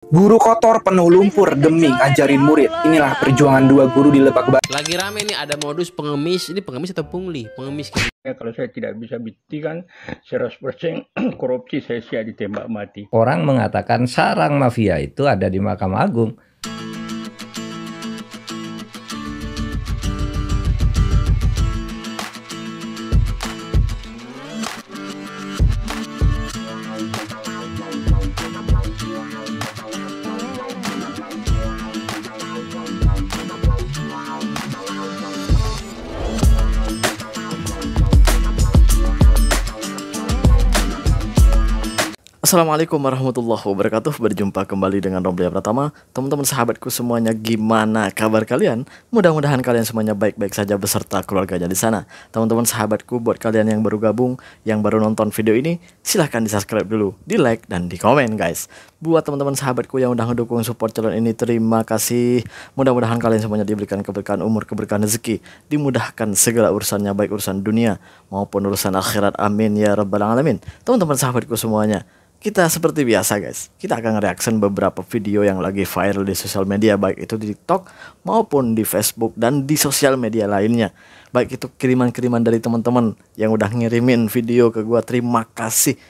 Guru kotor penuh lumpur demi ngajarin murid. Inilah perjuangan dua guru di Lebak Banten. Lagi rame nih, ada modus pengemis. Ini pengemis atau pungli? Pengemis kan. Ya, kalau saya tidak bisa buktikan 100% korupsi, saya siap ditembak mati. Orang mengatakan sarang mafia itu ada di Mahkamah Agung. Assalamualaikum warahmatullahi wabarakatuh. Berjumpa kembali dengan Romlia Pratama. Teman-teman sahabatku semuanya, gimana kabar kalian? Mudah-mudahan kalian semuanya baik-baik saja beserta keluarganya di sana. Teman-teman sahabatku, buat kalian yang baru gabung, yang baru nonton video ini, silahkan di subscribe dulu, di like dan di komen guys. Buat teman-teman sahabatku yang udah ngedukung support channel ini, terima kasih. Mudah-mudahan kalian semuanya diberikan keberkahan umur, keberkahan rezeki, dimudahkan segala urusannya, baik urusan dunia maupun urusan akhirat, amin ya rabbal alamin. Teman-teman sahabatku semuanya, kita seperti biasa guys, kita akan reaction beberapa video yang lagi viral di sosial media, baik itu di TikTok maupun di Facebook dan di sosial media lainnya. Baik itu kiriman-kiriman dari teman-teman yang udah ngirimin video ke gua, terima kasih.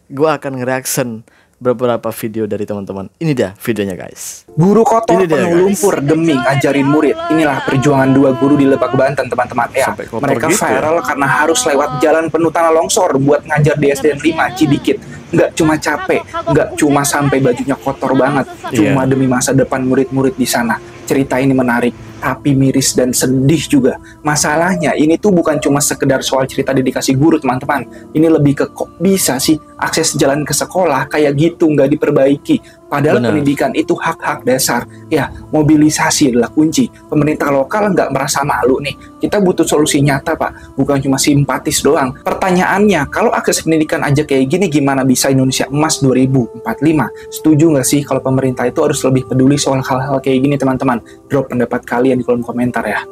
Gua akan reaction beberapa video dari teman-teman. Ini dia videonya guys. Guru kotor penuh lumpur demi ngajarin murid. Inilah perjuangan dua guru di Lebak Banten, teman-teman. Ya, mereka gitu viral karena harus lewat jalan penuh tanah longsor buat ngajar di SDN 5 Cidikit. Nggak cuma capek, nggak cuma sampai bajunya kotor banget, cuma demi masa depan murid-murid di sana. Cerita ini menarik, tapi miris dan sedih juga. Masalahnya ini tuh bukan cuma sekedar soal cerita dedikasi guru, teman-teman. Ini lebih ke kok bisa sih akses jalan ke sekolah kayak gitu nggak diperbaiki. Padahal pendidikan itu hak-hak dasar. Ya, mobilisasi adalah kunci. Pemerintah lokal nggak merasa malu nih. Kita butuh solusi nyata, Pak. Bukan cuma simpatis doang. Pertanyaannya, kalau akses pendidikan aja kayak gini, gimana bisa Indonesia emas 2045? Setuju nggak sih kalau pemerintah itu harus lebih peduli soal hal-hal kayak gini, teman-teman? Drop pendapat kalian di kolom komentar ya.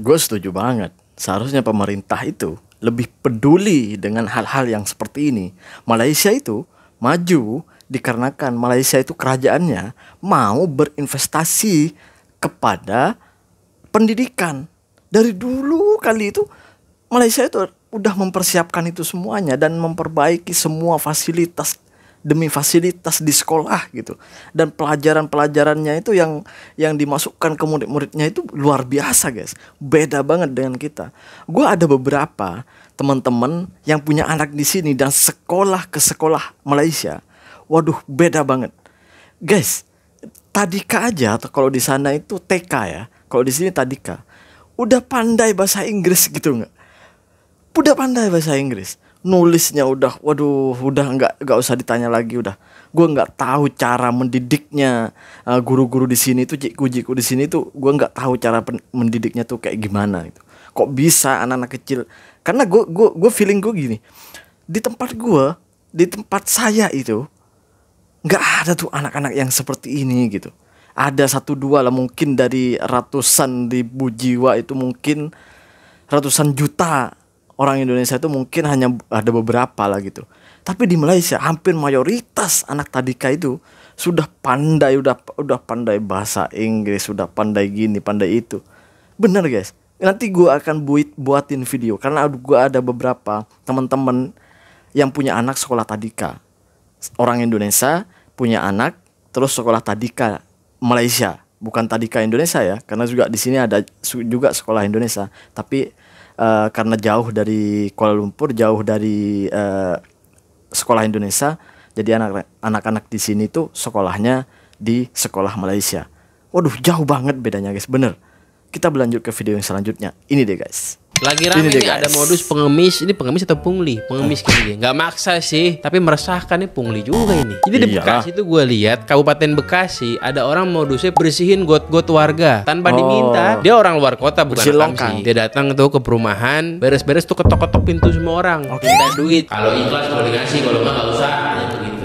Gue setuju banget. Seharusnya pemerintah itu lebih peduli dengan hal-hal yang seperti ini. Malaysia itu maju dikarenakan Malaysia itu kerajaannya mau berinvestasi kepada pendidikan. Dari dulu kali itu Malaysia itu udah mempersiapkan itu semuanya dan memperbaiki semua fasilitas demi fasilitas di sekolah gitu. Dan pelajaran-pelajarannya itu yang dimasukkan ke murid-muridnya itu luar biasa guys. Beda banget dengan kita. Gue ada beberapa teman-teman yang punya anak di sini dan sekolah ke sekolah Malaysia. Waduh, beda banget. Guys, tadika aja atau kalau di sana itu TK ya. Kalau di sini tadika. Udah pandai bahasa Inggris gitu nggak? Udah pandai bahasa Inggris. Nulisnya udah, waduh, udah nggak usah ditanya lagi udah. Gue nggak tahu cara mendidiknya guru-guru di sini tuh, cikgu-cikgu di sini tuh, gue nggak tahu cara mendidiknya tuh kayak gimana gitu. Kok bisa anak-anak kecil? Karena gue feeling gue gini, di tempat saya itu nggak ada tuh anak-anak yang seperti ini gitu. Ada satu dua lah mungkin dari ratusan ribu jiwa itu, mungkin ratusan juta orang Indonesia itu mungkin hanya ada beberapa lah gitu. Tapi di Malaysia hampir mayoritas anak tadika itu sudah pandai, udah pandai bahasa Inggris, sudah pandai gini, pandai itu. Bener guys. Nanti gue akan buatin video karena gue ada beberapa teman-teman yang punya anak sekolah tadika. Orang Indonesia punya anak terus sekolah tadika Malaysia, bukan tadika Indonesia ya, karena juga di sini ada juga sekolah Indonesia, tapi karena jauh dari Kuala Lumpur, jauh dari sekolah Indonesia, jadi anak-anak di sini tuh sekolahnya di sekolah Malaysia. Waduh, jauh banget bedanya guys, bener. Kita berlanjut ke video yang selanjutnya. Ini deh guys. Lagi rame nih, ada modus pengemis. Ini pengemis atau pungli? Pengemis kayaknya. Nggak maksa sih, tapi meresahkan nih, pungli juga ini. Jadi di Bekasi itu gue lihat, Kabupaten Bekasi, ada orang modusnya bersihin got-got warga tanpa diminta. Dia orang luar kota, bukan Bekasi. Dia datang tuh ke perumahan, beres-beres tuh ketok-ketok pintu semua orang. Minta duit. Kalau ikhlas mau dikasih, kalau nggak usah.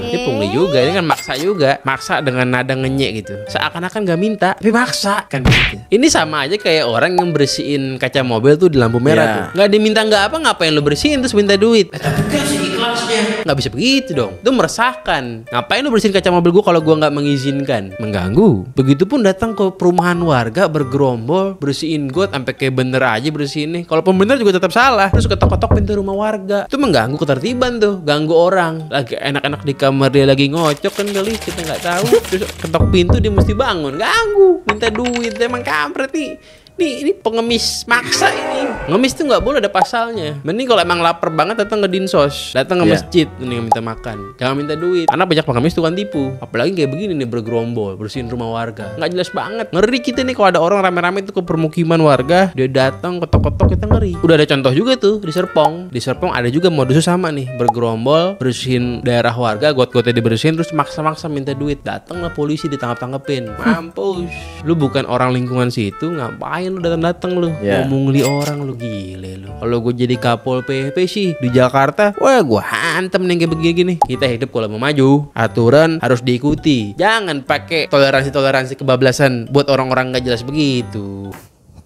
Ini pungli juga, ini kan maksa juga. Maksa dengan nada ngenyek gitu. Seakan-akan gak minta, tapi maksa kan gitu. Ini sama aja kayak orang yang bersihin kaca mobil tuh di lampu merah tuh. Gak diminta gak apa, ngapain lo bersihin terus minta duit. Tapi kan sih ikhlasnya pasalnya. Nggak bisa begitu dong. Itu meresahkan. Ngapain lu bersihin kaca mobil gua kalau gua nggak mengizinkan? Mengganggu. Begitupun datang ke perumahan warga bergerombol, bersihin got sampai kayak bener aja bersihin nih. Kalau bener juga tetap salah. Terus ketok-ketok pintu rumah warga. Itu mengganggu ketertiban tuh, ganggu orang. Lagi enak-enak di kamar dia lagi ngocok kan kali kita nggak tahu. Terus ketok pintu dia mesti bangun, ganggu, minta duit. Emang kampret nih. Ini pengemis maksa ini. Ngemis tuh nggak boleh, ada pasalnya. Mending kalau emang lapar banget datang ke dinsos, datang ke masjid, nih minta makan. Jangan minta duit. Karena banyak pengemis tuh kan tipu. Apalagi kayak begini nih bergerombol, bersihin rumah warga. Nggak jelas banget. Ngeri kita nih kalau ada orang rame-rame tuh ke permukiman warga, dia datang ketok-ketok, kita ngeri. Udah ada contoh juga tuh di Serpong. Di Serpong ada juga modusnya sama nih, bergerombol, bersihin daerah warga, got-gotnya dibersihin, terus maksa-maksa minta duit. Datanglah polisi, ditangkap-tangkepin. Mampus. Lu bukan orang lingkungan situ, ngapain lu datang-datang lu ngomong li orang lu, gile lu. Kalau gue jadi Kapol PP sih di Jakarta, wah gue hantem nih kayak begini-gini. Kita hidup kalau mau maju, aturan harus diikuti. Jangan pakai toleransi kebablasan buat orang-orang nggak jelas begitu.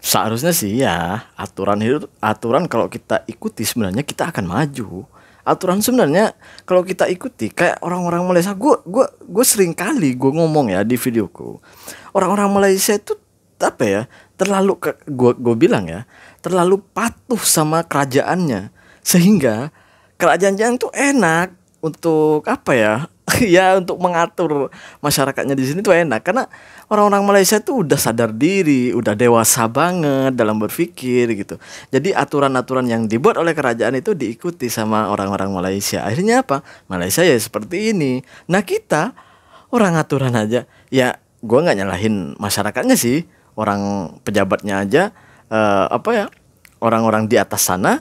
Seharusnya sih ya aturan kalau kita ikuti sebenarnya kita akan maju. Aturan sebenarnya kalau kita ikuti kayak orang-orang Malaysia, gue sering kali gue ngomong ya di videoku, orang-orang Malaysia itu apa ya, terlalu gue bilang ya, terlalu patuh sama kerajaannya, sehingga kerajaannya itu enak untuk apa ya ya untuk mengatur masyarakatnya di sini tuh enak, karena orang-orang Malaysia tuh udah sadar diri, udah dewasa banget dalam berpikir gitu. Jadi aturan-aturan yang dibuat oleh kerajaan itu diikuti sama orang-orang Malaysia. Akhirnya apa? Malaysia ya seperti ini. Nah kita orang aturan aja ya, gue nggak nyalahin masyarakatnya sih. Orang pejabatnya aja orang-orang di atas sana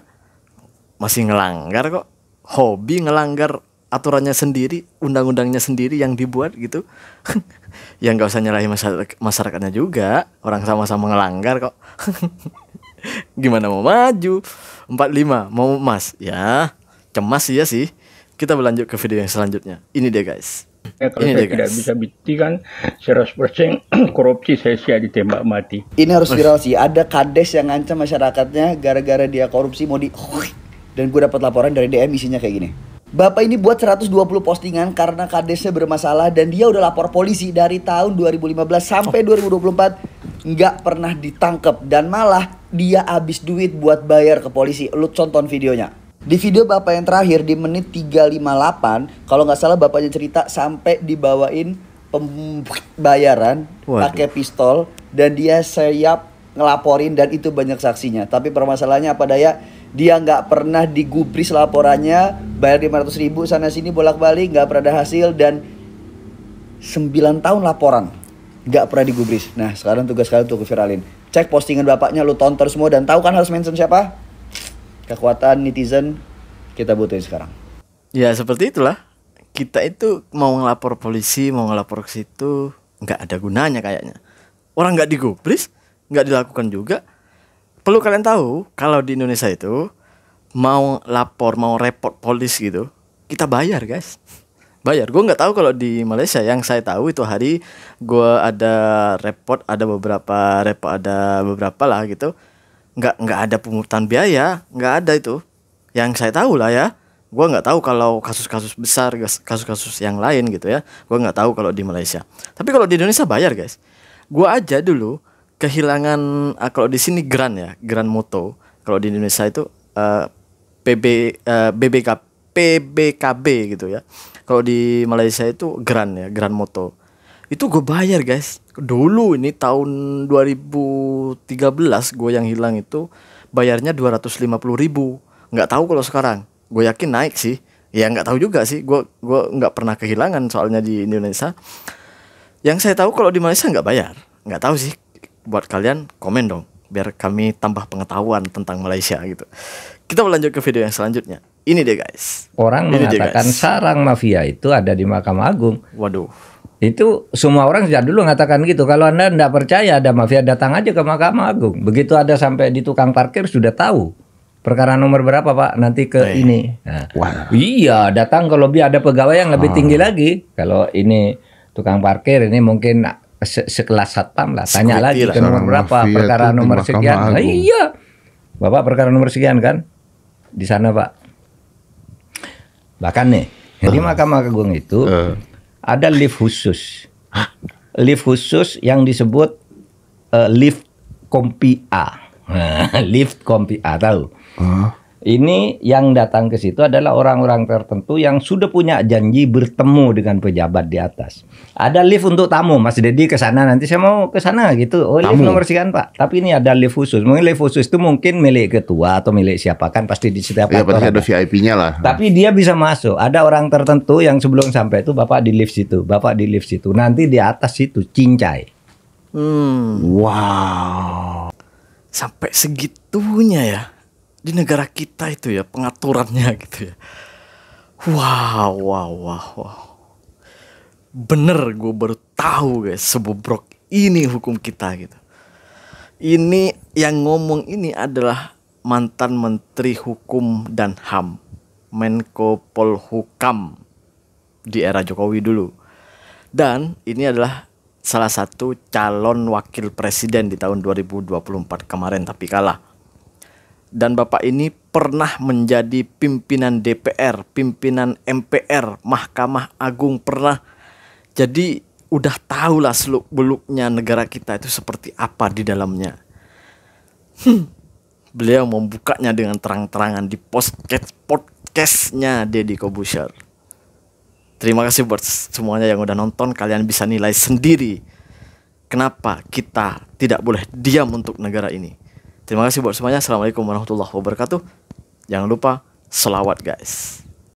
masih ngelanggar kok, hobi ngelanggar aturannya sendiri, undang-undangnya sendiri yang dibuat gitu. Ya nggak usah nyalahin masyarakatnya juga, orang sama-sama ngelanggar kok. Gimana mau maju 45 mau emas ya, cemas ya sih. Kita berlanjut ke video yang selanjutnya. Ini deh guys. Kalau saya tidak bisa buktikan 100% korupsi, saya siap ditembak mati. Ini harus viral sih. Ada kades yang ngancam masyarakatnya gara-gara dia korupsi mau di. Dan gue dapat laporan dari DM isinya kayak gini. Bapak ini buat 120 postingan karena kadesnya bermasalah dan dia udah lapor polisi dari tahun 2015 sampai 2024 nggak pernah ditangkap, dan malah dia habis duit buat bayar ke polisi. Lu tonton videonya. Di video bapak yang terakhir di menit 358, kalau nggak salah bapaknya cerita sampai dibawain pembayaran pakai pistol dan dia siap ngelaporin dan itu banyak saksinya. Tapi permasalahannya apa daya, dia nggak pernah digubris laporannya, bayar 500.000 sana sini bolak-balik, nggak pernah ada hasil, dan 9 tahun laporan nggak pernah digubris. Nah sekarang tugas kalian untuk viralin. Cek postingan bapaknya, lu tonton semua, dan tahu kan harus mention siapa? Kekuatan netizen kita butuhin sekarang. Ya seperti itulah. Kita itu mau ngelapor polisi, mau ngelapor ke situ, nggak ada gunanya kayaknya. Orang nggak digubris, nggak dilakukan juga. Perlu kalian tahu, kalau di Indonesia itu mau lapor, mau report polis gitu, kita bayar guys. Bayar. Gue nggak tahu kalau di Malaysia. Yang saya tahu itu hari gue ada report, ada beberapa lah gitu. Nggak ada pungutan biaya, nggak ada itu. Yang saya tahu lah ya. Gue nggak tahu kalau kasus-kasus besar, kasus-kasus yang lain gitu ya. Gue nggak tahu kalau di Malaysia. Tapi kalau di Indonesia bayar guys. Gue aja dulu kehilangan, kalau di sini Grand ya, Grand Moto. Kalau di Indonesia itu PBKB gitu ya. Kalau di Malaysia itu Grand ya, Grand Moto. Itu gue bayar guys. Dulu ini tahun 2013 gue yang hilang itu bayarnya 250.000. Nggak tahu kalau sekarang. Gue yakin naik sih. Ya nggak tahu juga sih. Gue nggak pernah kehilangan soalnya di Indonesia. Yang saya tahu kalau di Malaysia nggak bayar. Nggak tahu sih. Buat kalian komen dong, biar kami tambah pengetahuan tentang Malaysia gitu. Kita lanjut ke video yang selanjutnya. Ini deh guys. Orang mengatakan sarang mafia itu ada di Mahkamah Agung. Waduh. Itu semua orang sejak dulu mengatakan gitu. Kalau Anda tidak percaya ada mafia, datang aja ke Mahkamah Agung. Begitu ada sampai di tukang parkir sudah tahu. Perkara nomor berapa Pak? Nanti ke ini. Nah, iya, datang ke lobi, ada pegawai yang lebih tinggi lagi. Kalau ini tukang parkir, ini mungkin sekelas satpam lah. Tanya lagi ke nomor berapa, perkara nomor sekian. Nah, iya. Bapak perkara nomor sekian kan? Di sana Pak. Bahkan nih, di Mahkamah Agung itu ada lift khusus. Lift khusus yang disebut lift Kompi A. Lift Kompi A, tahu? Ini yang datang ke situ adalah orang-orang tertentu yang sudah punya janji bertemu dengan pejabat di atas. Ada lift untuk tamu, Mas Dedi ke sana, nanti saya mau ke sana gitu. Oh, lift nomor sekian, Pak. Tapi ini ada lift khusus. Mungkin lift khusus itu mungkin milik ketua atau milik siapa, kan pasti di setiap Ya, pasti kantor ada VIP-nya lah. Tapi dia bisa masuk. Ada orang tertentu yang sebelum sampai itu Bapak di lift situ, Bapak di lift situ. Nanti di atas situ cincai. Wow. Sampai segitunya ya di negara kita itu ya pengaturannya gitu ya. Wow. Bener, gue baru tahu guys, sebobrok ini hukum kita gitu. Ini yang ngomong ini adalah mantan Menteri Hukum dan HAM, Menko Polhukam di era Jokowi dulu. Dan ini adalah salah satu calon wakil presiden di tahun 2024 kemarin tapi kalah. Dan Bapak ini pernah menjadi pimpinan DPR, pimpinan MPR, Mahkamah Agung pernah. Jadi udah tahulah seluk-beluknya negara kita itu seperti apa di dalamnya. Beliau membukanya dengan terang-terangan di podcastnya Deddy Corbuzier. Terima kasih buat semuanya yang udah nonton. Kalian bisa nilai sendiri kenapa kita tidak boleh diam untuk negara ini. Terima kasih buat semuanya. Assalamualaikum warahmatullahi wabarakatuh. Jangan lupa selawat guys.